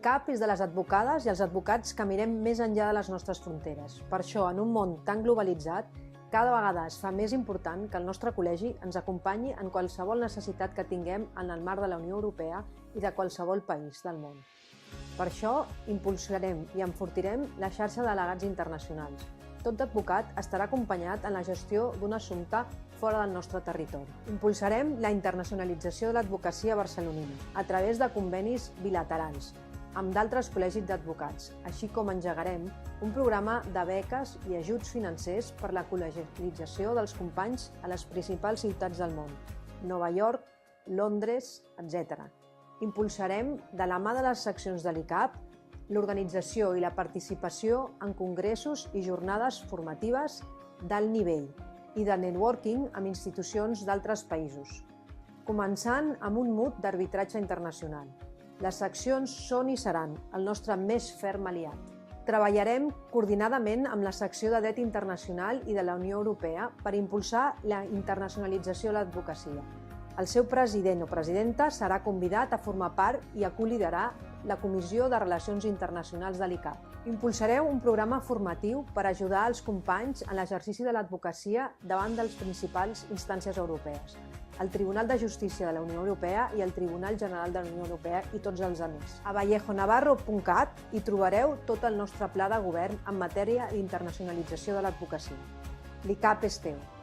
L'ICAP és de les advocades i els advocats que mirem més enllà de les nostres fronteres. Per això, en un món tan globalitzat, cada vegada es fa més important que el nostre col·legi ens acompanyi en qualsevol necessitat que tinguem en el marc de la Unió Europea i de qualsevol país del món. Per això, impulsarem i enfortirem la xarxa de delegats internacionals. Tot advocat estarà acompanyat en la gestió d'un assumpte fora del nostre territori. Impulsarem la internacionalització de l'advocacia barcelonina a través de convenis bilaterals amb d'altres col·legis d'advocats, així com engegarem un programa de beques i ajuts financers per la col·legialització dels companys a les principals ciutats del món, Nova York, Londres, etc. Impulsarem, de la mà de les seccions de l'ICAP, l'organització i la participació en congressos i jornades formatives d'alt nivell i de networking amb institucions d'altres països, començant amb un MUT d'arbitratge internacional. Les seccions són i seran el nostre més ferm aliat. Treballarem coordinadament amb la secció de dret internacional i de la Unió Europea per impulsar la internacionalització de l'advocacia. El seu president o presidenta serà convidat a formar part i a coliderar la Comissió de Relacions Internacionals de l'ICAP. Impulsareu un programa formatiu per ajudar els companys en l'exercici de l'advocacia davant de les principals instàncies europees, el Tribunal de Justícia de la Unió Europea i el Tribunal General de la Unió Europea i tots els altres. A vallejonavarro.cat hi trobareu tot el nostre pla de govern en matèria d'internacionalització de l'advocacia. L'ICAP és teu.